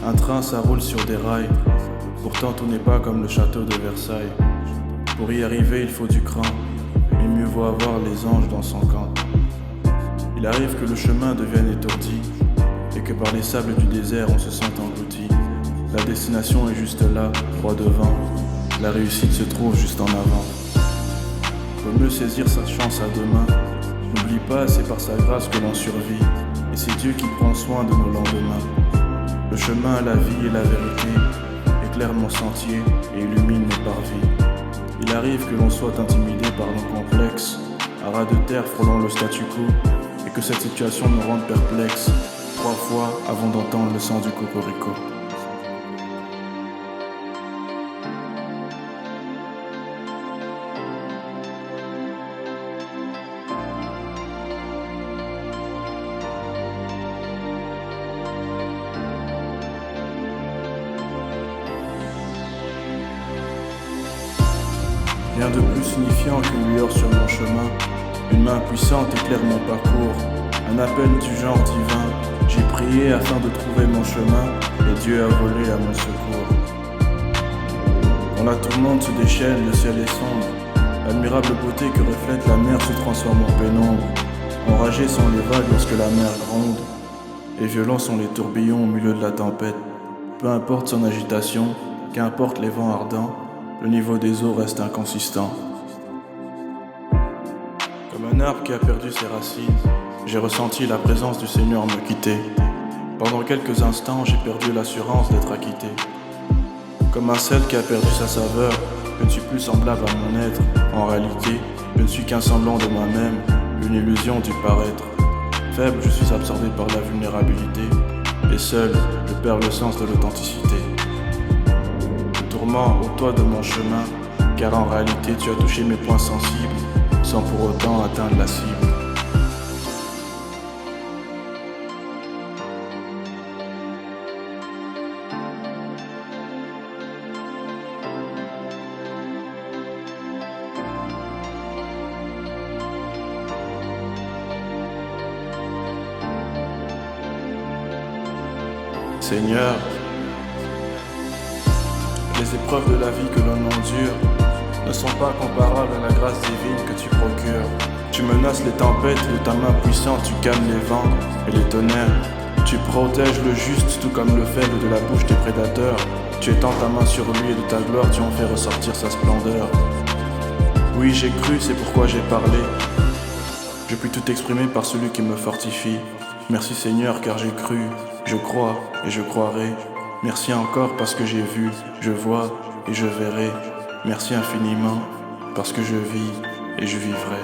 Un train, ça roule sur des rails. Pourtant, tout n'est pas comme le château de Versailles. Pour y arriver, il faut du cran, mais mieux vaut avoir les anges dans son camp. Il arrive que le chemin devienne étourdi, et que par les sables du désert, on se sente englouti. La destination est juste là, droit devant. La réussite se trouve juste en avant. Vaut mieux saisir sa chance à deux mains. N'oublie pas, c'est par sa grâce que l'on survit, et c'est Dieu qui prend soin de nos lendemains. Le chemin, la vie et la vérité éclaire mon sentier et illumine mes parvis. Il arrive que l'on soit intimidé par nos complexes, à ras de terre frôlant le statu quo, et que cette situation nous rende perplexes, 3 fois avant d'entendre le son du cocorico. Rien de plus signifiant qu'une lueur sur mon chemin. Une main puissante éclaire mon parcours. Un appel du genre divin. J'ai prié afin de trouver mon chemin, et Dieu a volé à mon secours. Quand la tourmente se déchaîne, le ciel est sombre. L'admirable beauté que reflète la mer se transforme en pénombre. Enragées sont les vagues lorsque la mer gronde, et violents sont les tourbillons au milieu de la tempête. Peu importe son agitation, qu'importe les vents ardents, le niveau des eaux reste inconsistant. Comme un arbre qui a perdu ses racines, j'ai ressenti la présence du Seigneur me quitter. Pendant quelques instants, j'ai perdu l'assurance d'être acquitté. Comme un sel qui a perdu sa saveur, je ne suis plus semblable à mon être. En réalité, je ne suis qu'un semblant de moi-même, une illusion du paraître. Faible, je suis absorbé par la vulnérabilité, et seul, je perds le sens de l'authenticité. Tourment au toit de mon chemin, car en réalité tu as touché mes points sensibles, sans pour autant atteindre la cible. Seigneur, les épreuves de la vie que l'on endure ne sont pas comparables à la grâce divine que tu procures. Tu menaces les tempêtes, de ta main puissante tu calmes les vents et les tonnerres. Tu protèges le juste tout comme le faible de la bouche des prédateurs. Tu étends ta main sur lui et de ta gloire tu en fais ressortir sa splendeur. Oui, j'ai cru, c'est pourquoi j'ai parlé. Je puis tout exprimer par celui qui me fortifie. Merci Seigneur car j'ai cru, je crois et je croirai. Merci encore parce que j'ai vu, je vois et je verrai. Merci infiniment parce que je vis et je vivrai.